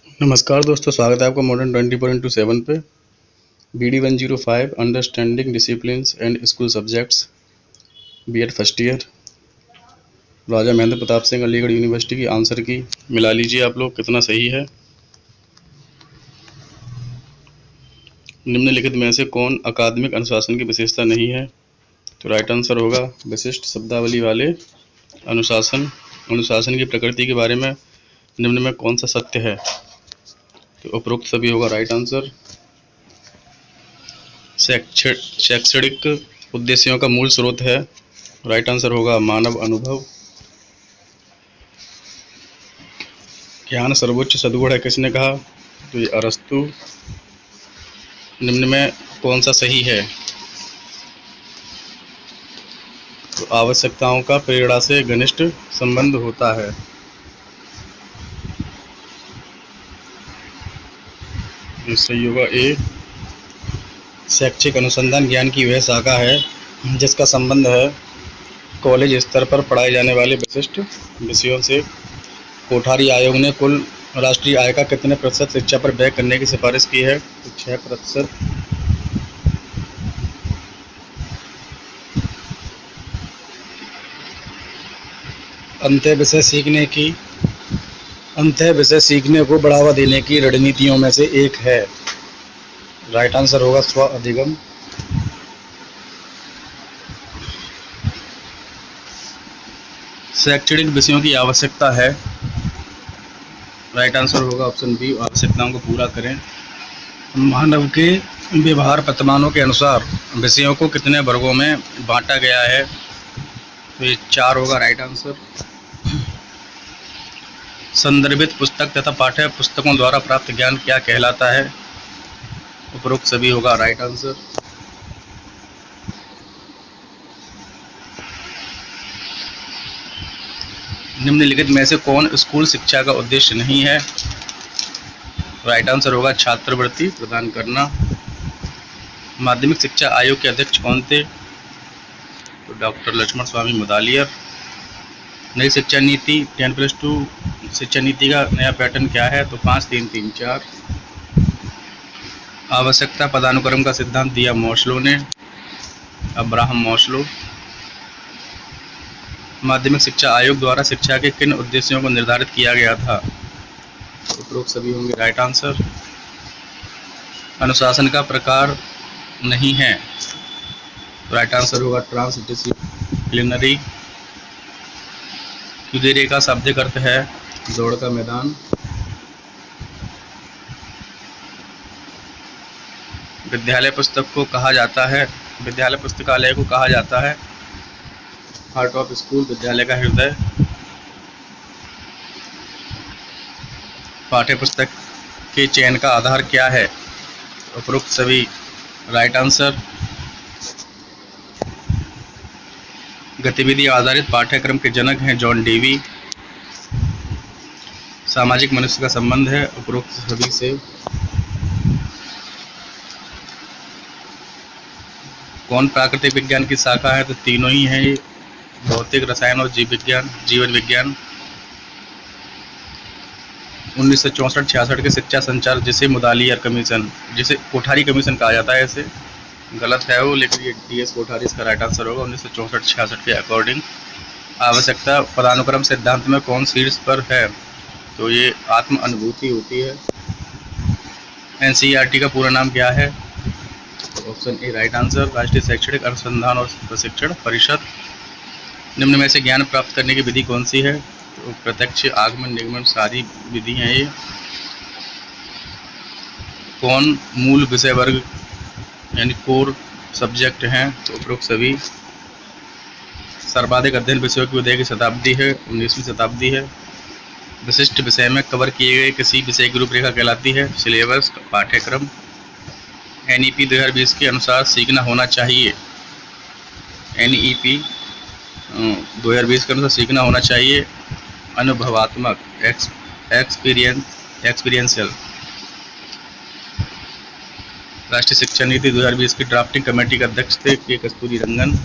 नमस्कार दोस्तों, स्वागत है आपका मॉडर्न 24x7 पे। BD105 understanding disciplines and school subjects, BEd first year, Raja Mahendra Pratap Singh Aligarh university की आंसर की मिला लीजिए आप लोग कितना सही है। निम्नलिखित में से कौन अकादमिक अनुशासन की विशेषता नहीं है? तो राइट आंसर होगा विशिष्ट शब्दावली वाले अनुशासन। अनुशासन की प्रकृति के बारे में निम्न में कौन सा सत्य है? तो उपरोक्त सभी होगा राइट आंसर। शैक्षणिक उद्देश्यों का मूल स्रोत है, राइट आंसर होगा मानव अनुभव। ज्ञान सर्वोच्च सद्गुण है, किसने कहा? तो ये अरस्तु। निम्न में कौन सा सही है? तो आवश्यकताओं का प्रेरणा से घनिष्ठ संबंध होता है। ये सही होगा ए। शैक्षिक अनुसंधान ज्ञान की वह शाखा है जिसका संबंध है कॉलेज स्तर पर पढ़ाए जाने वाले विशिष्ट विषयों से। कोठारी आयोग ने कुल राष्ट्रीय आय का कितने प्रतिशत शिक्षा पर व्यय करने की सिफारिश की है? तो 6%। अंतः विषय सीखने को बढ़ावा देने की रणनीतियों में से एक है, राइट आंसर होगा स्व अधिगम। शैक्षणिक विषयों की आवश्यकता है, राइट आंसर होगा ऑप्शन बी, आवश्यकताओं को पूरा करें। मानव के व्यवहार प्रतिमानों के अनुसार विषयों को कितने वर्गों में बांटा गया है? तो ये 4 होगा राइट आंसर। संदर्भित पुस्तक तथा पाठ्य पुस्तकों द्वारा प्राप्त ज्ञान क्या कहलाता है? उपरोक्त सभी होगा राइट आंसर। निम्नलिखित में से कौन स्कूल शिक्षा का उद्देश्य नहीं है? राइट आंसर होगा छात्रवृत्ति प्रदान करना। माध्यमिक शिक्षा आयोग के अध्यक्ष कौन थे? तो डॉक्टर लक्ष्मण स्वामी मुदालियर। नई शिक्षा नीति 10+2 शिक्षा नीति का नया पैटर्न क्या है? तो 5-3-3-4। आवश्यकता पदानुक्रम का सिद्धांत दिया मॉस्लो ने, अब्राहम मॉस्लो। माध्यमिक शिक्षा आयोग द्वारा शिक्षा के किन उद्देश्यों को निर्धारित किया गया था? उपरोक्त सभी होंगे राइट आंसर। अनुशासन का प्रकार नहीं है, राइट आंसर होगा ट्रांसडिसिप्लिनरी। कुदेरे का शाब्दिक अर्थ है दौड़ का मैदान। विद्यालय पुस्तक को कहा जाता है, विद्यालय पुस्तकालय को कहा जाता है हार्ट ऑफ स्कूल, विद्यालय का हृदय। पाठ्य पुस्तक के चयन का आधार क्या है? उपरोक्त सभी राइट आंसर। गतिविधि आधारित पाठ्यक्रम के जनक हैं जॉन डेवी। सामाजिक मनुष्य का संबंध है उपरोक्त सभी से। कौन प्राकृतिक विज्ञान की शाखा है? तो तीनों ही हैं, भौतिक, रसायन और जीवन विज्ञान। 1964-66 के शिक्षा संचार जिसे मुदालियर कमीशन, जिसे कोठारी कमीशन कहा जाता है, ऐसे गलत है वो, लेकिन ये DS कोठारी इसका राइट आंसर होगा 1964-66 के अकॉर्डिंग। आवश्यकता पदानुक्रम सिद्धांत में कौन शीर्ष पर है? तो ये आत्म अनुभूति होती है। NCERT का पूरा नाम क्या है? तो ऑप्शन ए राइट आंसर, राष्ट्रीय शैक्षणिक अनुसंधान और प्रशिक्षण परिषद। निम्न में से ज्ञान प्राप्त करने की विधि कौन सी है? तो प्रत्यक्ष, आगमन, निगमन सारी विधि हैं ये। कौन मूल विषय वर्ग यानी कोर सब्जेक्ट हैं? तो उपरोक्त सभी। सर्वाधिक अध्ययन विषयों की उदय की शताब्दी है 19वीं शताब्दी है। विशिष्ट विषय में कवर किए गए किसी विषय की रूपरेखा कहलाती है सिलेबस, पाठ्यक्रम। NEP 2020 के अनुसार सीखना होना चाहिए, NEP 2020 के अनुसार सीखना होना चाहिए अनुभवात्मक, एक्सपीरियंशियल। राष्ट्रीय शिक्षा नीति 2020 की ड्राफ्टिंग कमेटी के अध्यक्ष थे के कस्तूरी रंगन।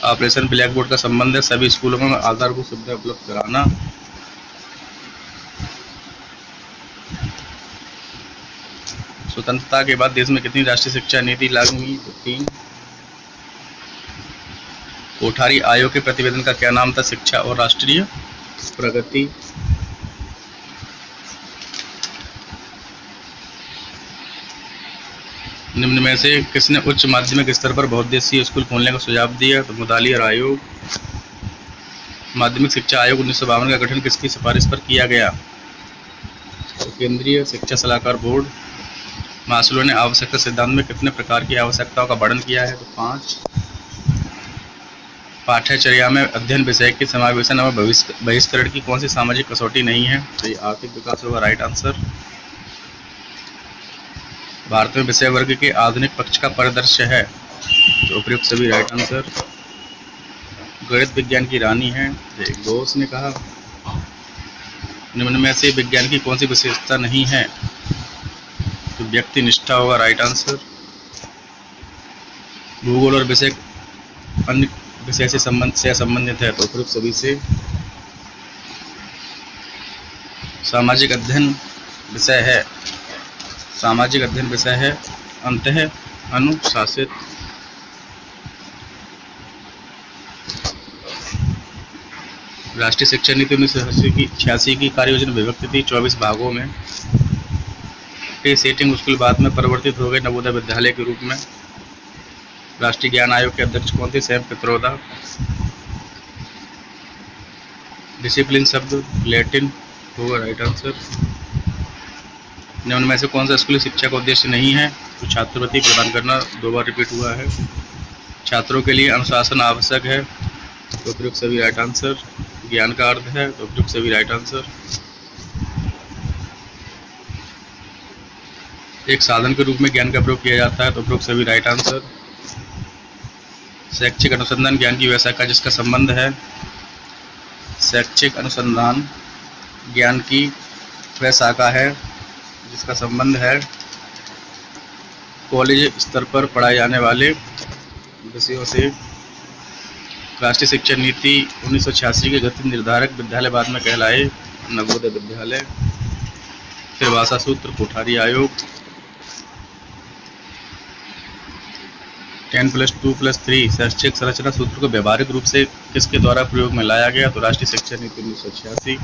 ऑपरेशन ब्लैक बोर्ड का संबंध है सभी स्कूलों में आधारभूत सुविधा उपलब्ध कराना। स्वतंत्रता के बाद देश में कितनी राष्ट्रीय शिक्षा नीति लागू हुई? तो 3। कोठारी आयोग के प्रतिवेदन का क्या नाम था? शिक्षा और राष्ट्रीय प्रगति। निम्न में से किसने उच्च माध्यमिक स्तर पर बहुउद्देशीय स्कूल खोलने का सुझाव दिया? तो मुदालियर आयोग। माध्यमिक शिक्षा आयोग 1952 का गठन किसकी सिफारिश पर किया गया? तो केंद्रीय शिक्षा सलाहकार बोर्ड। मास्लो ने आवश्यकता सिद्धांत में कितने प्रकार की आवश्यकताओं का वर्णन किया है? तो 5। पाठ्यचर्या में अध्ययन विषय के समावेशन और बहिष्करण की कौन सी सामाजिक कसौटी नहीं है? तो ये आर्थिक विकास होगा राइट आंसर। भारत में विषय वर्ग के आधुनिक पक्ष का परिदृश्य है? तो उपयुक्त सभी राइट आंसर। गणित विज्ञान की रानी है? घोष ने कहा। निम्न में से विज्ञान की कौन सी विशेषता नहीं है? तो व्यक्ति निष्ठा होगा राइट आंसर। भूगोल और विषय अन्य विषय से संबंधित है? तो उपयुक्त सभी से। सामाजिक अध्ययन विषय है? सामाजिक अध्ययन विषय है अंतः अनुशासित। राष्ट्रीय शिक्षा नीति 1986 की कार्य योजना विभक्त थी 24 भागों में। प्री सेटिंग स्कूल बाद में परिवर्तित हो गए नवोदय विद्यालय के रूप में। राष्ट्रीय ज्ञान आयोग के अध्यक्ष कौन थे? सैम पित्रोदा। डिसिप्लिन शब्द लैटिन होगा राइट आंसर। निम्न में से कौन सा स्कूली शिक्षा का उद्देश्य नहीं है? तो छात्रवृत्ति प्रदान करना। 2 बार रिपीट हुआ है। छात्रों के लिए अनुशासन आवश्यक है? तो उपयुक्त सभी राइट आंसर। ज्ञान का अर्थ है? तो उपयुक्त सभी राइट आंसर। एक साधन के रूप में ज्ञान का प्रयोग किया जाता है? तो उपयुक्त सभी राइट आंसर। शैक्षिक अनुसंधान ज्ञान की वह शाखा जिसका संबंध है? शैक्षिक अनुसंधान ज्ञान की वह शाखा है जिसका संबंध है कॉलेज स्तर पर पढ़ाए जाने वाले विषयों से। राष्ट्रीय शिक्षा नीति 1986 के गति निर्धारक विद्यालय बाद में कहलाए नवोदय विद्यालय। फिर भाषा सूत्र कोठारी आयोग। 10+2+3 शैक्षिक संरचना सूत्र को व्यवहारिक रूप से किसके द्वारा प्रयोग में लाया गया? तो राष्ट्रीय शिक्षा नीति 1986।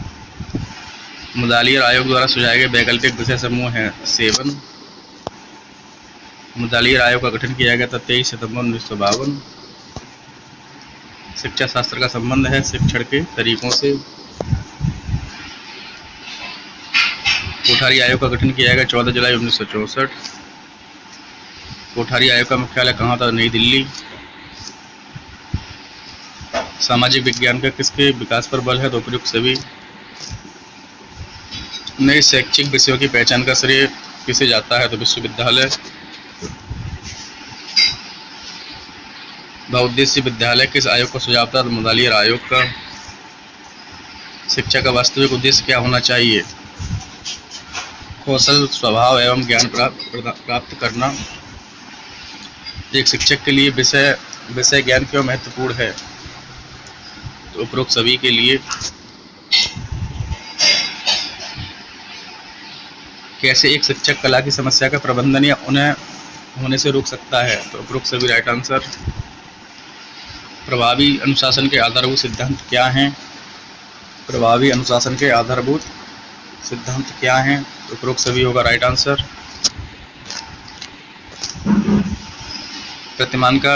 मुदालियर आयोग द्वारा सुझाए गए वैकल्पिक विषय समूह हैं 7। मुदालियर आयोग का गठन किया गया था 23 सितंबर 1952। शिक्षा शास्त्र का संबंध है शिक्षण के तरीकों से। कोठारी आयोग का गठन किया गया 14 जुलाई 1964। कोठारी आयोग का मुख्यालय कहाँ था? नई दिल्ली। सामाजिक विज्ञान का किसके विकास पर बल है? तो उपयुक्त सभी। नए शैक्षिक विषयों की पहचान का श्रेय किसे जाता है? तो विश्वविद्यालय। बहुउद्देशीय विद्यालय किस आयोग का सुझाव था? तो मुदालियर आयोग का। शिक्षा का वास्तविक उद्देश्य क्या होना चाहिए? कौशल स्वभाव एवं ज्ञान प्राप्त करना। एक शिक्षक के लिए विषय ज्ञान क्यों महत्वपूर्ण है? तो उपरोक्त सभी के लिए। कैसे एक शिक्षक कला की समस्या का प्रबंधन या उन्हें होने से रोक सकता है? तो उपरोक्त सभी राइट आंसर। प्रभावी अनुशासन के आधारभूत सिद्धांत क्या हैं? प्रभावी अनुशासन के आधारभूत सिद्धांत क्या हैं? तो उपरोक्त सभी होगा राइट आंसर। प्रतिमान का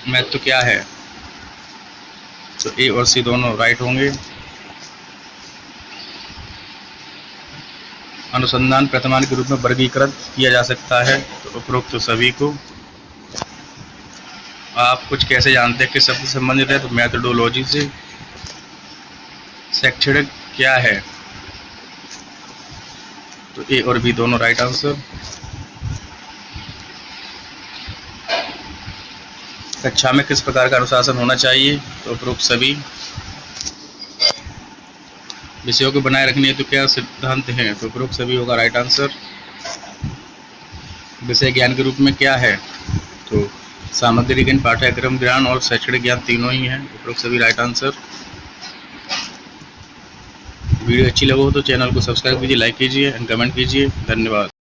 महत्व क्या है? तो ए और सी दोनों राइट होंगे। अनुसंधान प्रतिमान के रूप में वर्गीकृत किया जा सकता है? तो उपरोक्त सभी को। आप कुछ कैसे जानते हैं किस शब्द से संबंधित है? तो मेथडोलॉजी से। शैक्षणिक क्या है? तो ए और बी दोनों राइट आंसर। कक्षा में किस प्रकार का अनुशासन होना चाहिए? तो उपरोक्त सभी। विषयों को बनाए रखने हेतु क्या सिद्धांत हैं? तो उपरोक्त सभी होगा राइट आंसर। विषय ज्ञान के रूप में क्या है? तो सामग्री ज्ञान, पाठ्यक्रम ज्ञान और शैक्षणिक ज्ञान तीनों ही हैं। उपरोक्त सभी राइट आंसर। वीडियो अच्छी लगे हो तो चैनल को सब्सक्राइब कीजिए, लाइक कीजिए एंड कमेंट कीजिए। धन्यवाद।